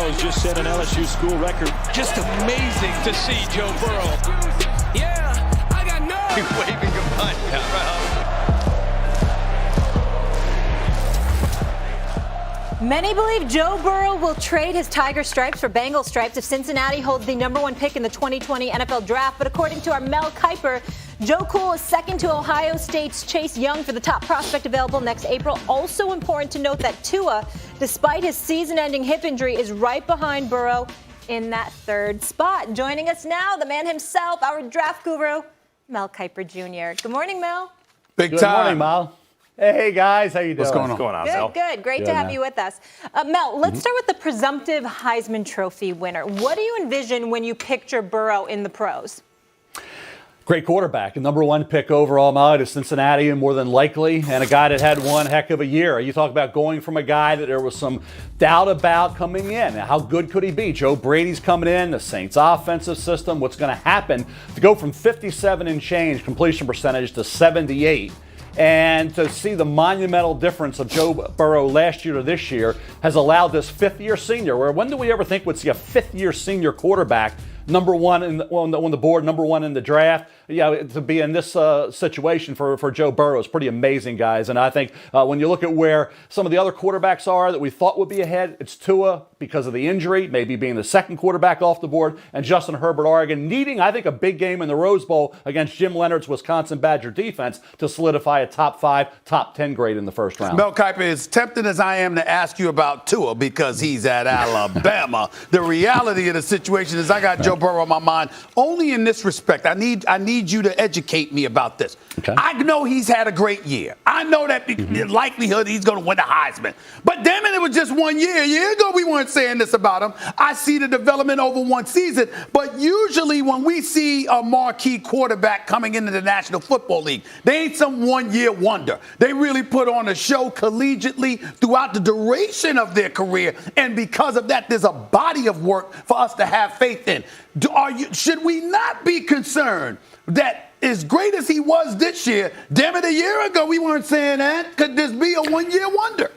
Burrow's just set an LSU school record. Just amazing to see Joe Burrow. Yeah, I got no. Waving goodbye. Many believe Joe Burrow will trade his Tiger stripes for Bengal stripes if Cincinnati holds the #1 pick in the 2020 NFL Draft. But according to our Mel Kiper, Joe Cool is second to Ohio State's Chase Young for the top prospect available next April. Also important to note that Tua, despite his season-ending hip injury, is right behind Burrow in that third spot. Joining us now, the man himself, our draft guru, Mel Kiper Jr. Good morning, Mel. Good morning, Mel. Hey, guys. How you doing? What's going on? What's going on, Good, Mel? good. Great to have you with us. Mel, let's start with the presumptive Heisman Trophy winner. What do you envision when you picture Burrow in the pros? Great quarterback, a #1 pick overall, Mel, to Cincinnati, and more than likely, and a guy that had one heck of a year. You talk about going from a guy that there was some doubt about coming in. How good could he be? Joe Brady's coming in, the Saints offensive system. What's going to happen to go from 57 and change completion percentage to 78? And to see the monumental difference of Joe Burrow last year to this year has allowed this fifth-year senior, where when do we ever think we'd see a fifth-year senior quarterback #1 on the board, #1 in the draft? Yeah, to be in this situation for Joe Burrow is pretty amazing, guys. And I think when you look at where some of the other quarterbacks are that we thought would be ahead, it's Tua because of the injury, maybe being the second quarterback off the board, and Justin Herbert, Oregon, needing, I think, a big game in the Rose Bowl against Jim Leonard's Wisconsin Badger defense to solidify a top 5, top 10 grade in the first round. Mel Kiper, as tempted as I am to ask you about Tua because he's at Alabama, the reality of the situation is I got Joe Burrow on my mind only in this respect. I need you to educate me about this. Okay. I know he's had a great year. I know that the likelihood he's going to win the Heisman. But damn it was just 1 year. A year ago, we weren't saying this about him. I see the development over one season. But usually when we see a marquee quarterback coming into the National Football League, they ain't some one-year wonder. They really put on a show collegiately throughout the duration of their career. And because of that, there's a body of work for us to have faith in. Should we not be concerned that as great as he was this year, damn it, a year ago we weren't saying that? Could this be a one-year wonder?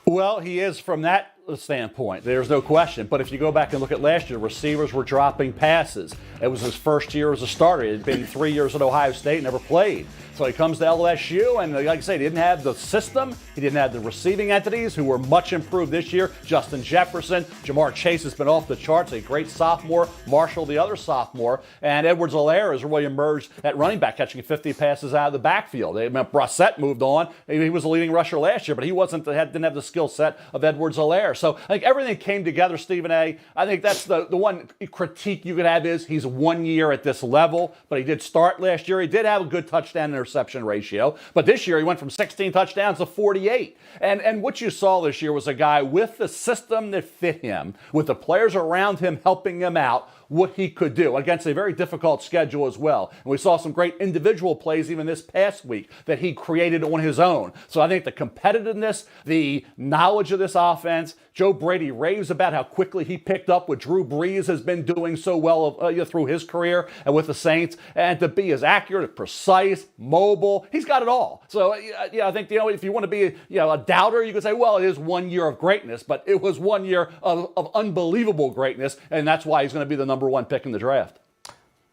Well, he is from that standpoint. There's no question. But if you go back and look at last year, receivers were dropping passes. It was his first year as a starter. He had been 3 years at Ohio State, never played. So he comes to LSU, and like I said, he didn't have the system. He didn't have the receiving entities who were much improved this year. Justin Jefferson, Jamar Chase has been off the charts, a great sophomore. Marshall, the other sophomore. And Edwards-Helaire has really emerged at running back, catching 50 passes out of the backfield. Brissett moved on. He was a leading rusher last year, but he didn't have the skill set of Edwards-Helaire. So I think everything came together, Stephen A. I think that's the one critique you could have is he's 1 year at this level, but he did start last year. He did have a good touchdown interception ratio, but this year he went from 16 touchdowns to 48. And what you saw this year was a guy with the system that fit him, with the players around him helping him out, what he could do against a very difficult schedule as well. And we saw some great individual plays even this past week that he created on his own. So I think the competitiveness, the knowledge of this offense, Joe Brady raves about how quickly he picked up what Drew Brees has been doing so well through his career and with the Saints, and to be as accurate, precise, mobile, he's got it all. So I think if you want to be a doubter, you could say, well, it is 1 year of greatness, but it was 1 year of unbelievable greatness, and that's why he's going to be the #1 pick in the draft.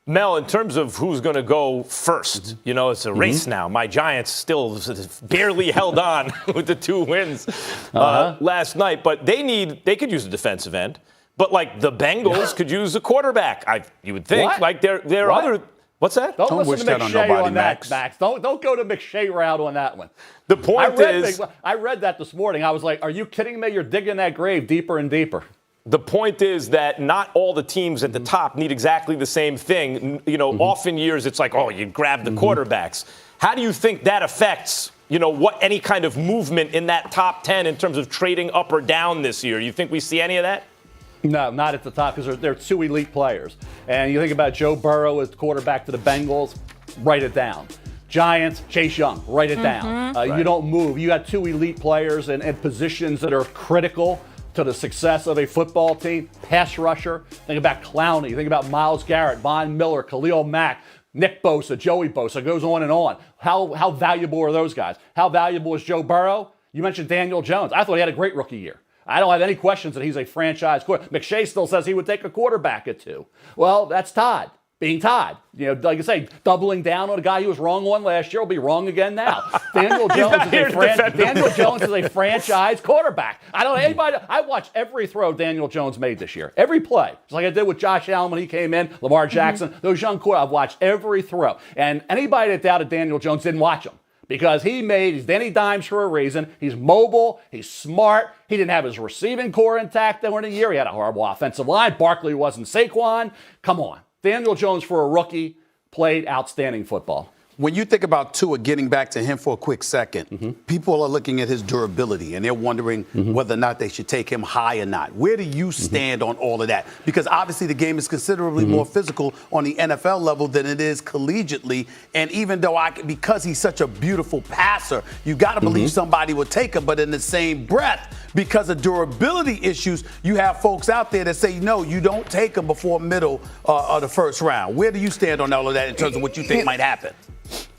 Mel, in terms of who's going to go first, it's a race now. My Giants still barely held on with the 2 wins last night, but they could use a defensive end. But like the Bengals could use a quarterback. You would think. What? Like there are other. What's that? Don't wish listen to that on McShay nobody, on that, Max. Don't go to McShay route on that one. The point is, I read that this morning. I was like, are you kidding me? You're digging that grave deeper and deeper. the point is that not all the teams at the top need exactly the same thing. Often years it's like, you grab the quarterbacks. How do you think that affects, what any kind of movement in that top 10 in terms of trading up or down this year? You think we see any of that? No, not at the top, because they're two elite players. And you think about Joe Burrow as quarterback to the Bengals, write it down. Giants, Chase Young, write it down. Right. You don't move. You got two elite players in positions that are critical to the success of a football team. Pass rusher. Think about Clowney. Think about Myles Garrett, Von Miller, Khalil Mack, Nick Bosa, Joey Bosa. It goes on and on. How valuable are those guys? How valuable is Joe Burrow? You mentioned Daniel Jones. I thought he had a great rookie year. I don't have any questions that he's a franchise quarterback. McShay still says he would take a quarterback at 2. Well, that's Todd. Being Todd. Like I say, doubling down on a guy who was wrong on last year will be wrong again now. Daniel Jones is a franchise quarterback. I don't know anybody. I watched every throw Daniel Jones made this year. Every play. Just like I did with Josh Allen when he came in, Lamar Jackson, those young quarterbacks. I've watched every throw. And anybody that doubted Daniel Jones didn't watch him. Because he's Danny Dimes for a reason. He's mobile. He's smart. He didn't have his receiving core intact during the year. He had a horrible offensive line. Barkley wasn't Saquon. Come on. Daniel Jones, for a rookie, played outstanding football. When you think about Tua, getting back to him for a quick second, people are looking at his durability, and they're wondering whether or not they should take him high or not. Where do you stand on all of that? Because obviously the game is considerably more physical on the NFL level than it is collegiately. And even though because he's such a beautiful passer, you got to believe somebody will take him. But in the same breath, because of durability issues, you have folks out there that say, no, you don't take him before middle of the first round. Where do you stand on all of that in terms of what you think might happen?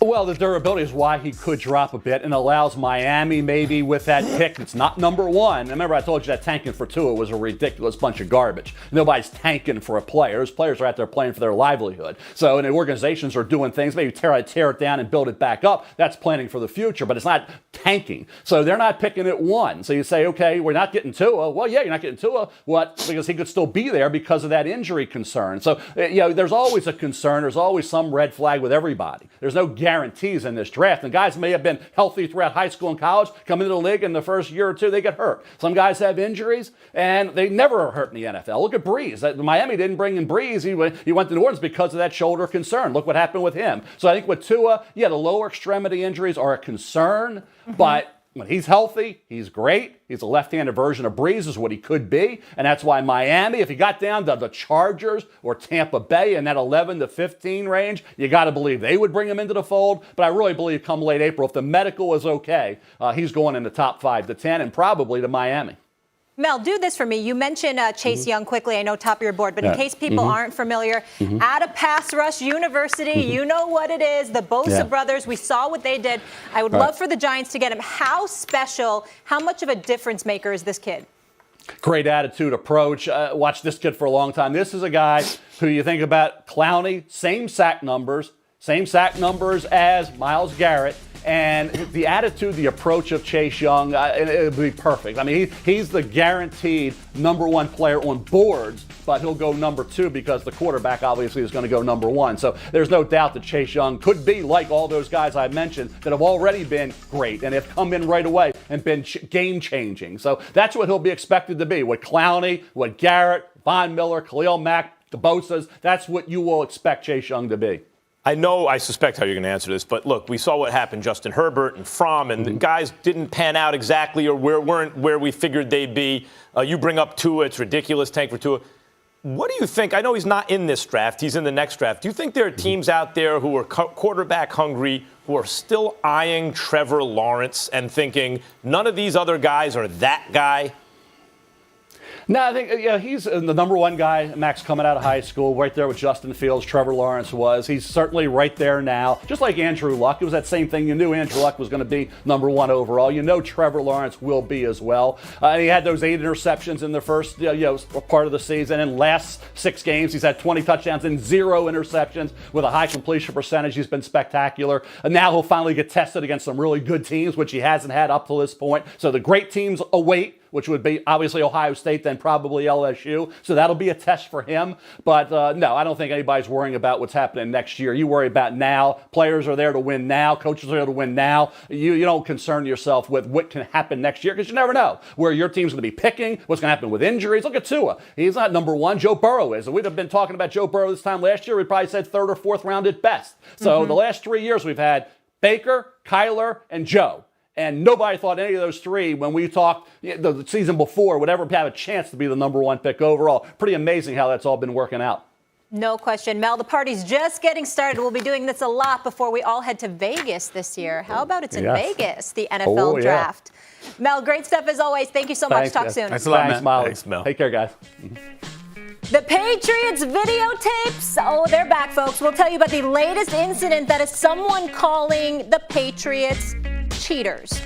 Well, the durability is why he could drop a bit and allows Miami maybe with that pick. It's not number 1. Remember, I told you that tanking for Tua was a ridiculous bunch of garbage. Nobody's tanking for a player. Those players are out there playing for their livelihood. So, and the organizations are doing things, maybe tear it down and build it back up. That's planning for the future, but it's not tanking. So they're not picking at 1. So you say, okay, we're not getting Tua. Well, yeah, you're not getting Tua. What? Because he could still be there because of that injury concern. So, there's always a concern. There's always some red flag with everybody. There's no guarantees in this draft. And guys may have been healthy throughout high school and college, come into the league in the first year or two, they get hurt. Some guys have injuries, and they never are hurt in the NFL. Look at Breeze. Miami didn't bring in Breeze. He went to New Orleans because of that shoulder concern. Look what happened with him. So I think with Tua, the lower extremity injuries are a concern, but when he's healthy, he's great. He's a left-handed version of Breeze is what he could be. And that's why Miami, if he got down to the Chargers or Tampa Bay in that 11 to 15 range, you got to believe they would bring him into the fold. But I really believe come late April, if the medical is okay, he's going in the top 5 to 10 and probably to Miami. Mel, do this for me. You mentioned Chase Young quickly. I know top of your board, but in case people aren't familiar, at a pass rush university, you know what it is, the Bosa brothers. We saw what they did. I would love for the Giants to get him. How special, how much of a difference maker is this kid? Great attitude, approach. Watched this kid for a long time. This is a guy who you think about Clowney, same sack numbers as Myles Garrett. And the attitude, the approach of Chase Young, it would be perfect. I mean, he's the guaranteed number 1 player on boards, but he'll go number 2 because the quarterback obviously is going to go number 1. So there's no doubt that Chase Young could be like all those guys I mentioned that have already been great and have come in right away and been game-changing. So that's what he'll be expected to be. With Clowney, with Garrett, Von Miller, Khalil Mack, the Bosas, that's what you will expect Chase Young to be. I suspect how you're going to answer this, but look, we saw what happened. Justin Herbert and Fromm, and the guys didn't pan out exactly or weren't where we figured they'd be. You bring up Tua, it's ridiculous, tank for Tua. What do you think? I know he's not in this draft, he's in the next draft. Do you think there are teams out there who are quarterback hungry, who are still eyeing Trevor Lawrence and thinking none of these other guys are that guy? No, I think he's the number 1 guy, Max, coming out of high school, right there with Justin Fields, Trevor Lawrence was. He's certainly right there now, just like Andrew Luck. It was that same thing. You knew Andrew Luck was going to be number 1 overall. You know Trevor Lawrence will be as well. He had those 8 interceptions in the first part of the season. In last 6 games, he's had 20 touchdowns and 0 interceptions with a high completion percentage. He's been spectacular. And now he'll finally get tested against some really good teams, which he hasn't had up to this point. So the great teams await, which would be obviously Ohio State, then probably LSU. So that'll be a test for him. But no, I don't think anybody's worrying about what's happening next year. You worry about now. Players are there to win now. Coaches are there to win now. You don't concern yourself with what can happen next year because you never know where your team's going to be picking, what's going to happen with injuries. Look at Tua. He's not number 1. Joe Burrow is. We'd have been talking about Joe Burrow this time last year. We'd probably said 3rd or 4th round at best. So the last 3 years we've had Baker, Kyler, and Joe. And nobody thought any of those 3 when we talked the season before would ever have a chance to be the number 1 pick overall. Pretty amazing how that's all been working out. No question. Mel, the party's just getting started. We'll be doing this a lot before we all head to Vegas this year. How about it's in Vegas, the NFL draft? Mel, great stuff as always. Thank you so much. Talk soon. Thanks a lot, Thanks, Molly. Thanks, Mel. Take care, guys. The Patriots videotapes, they're back, folks. We'll tell you about the latest incident that is someone calling the Patriots cheaters.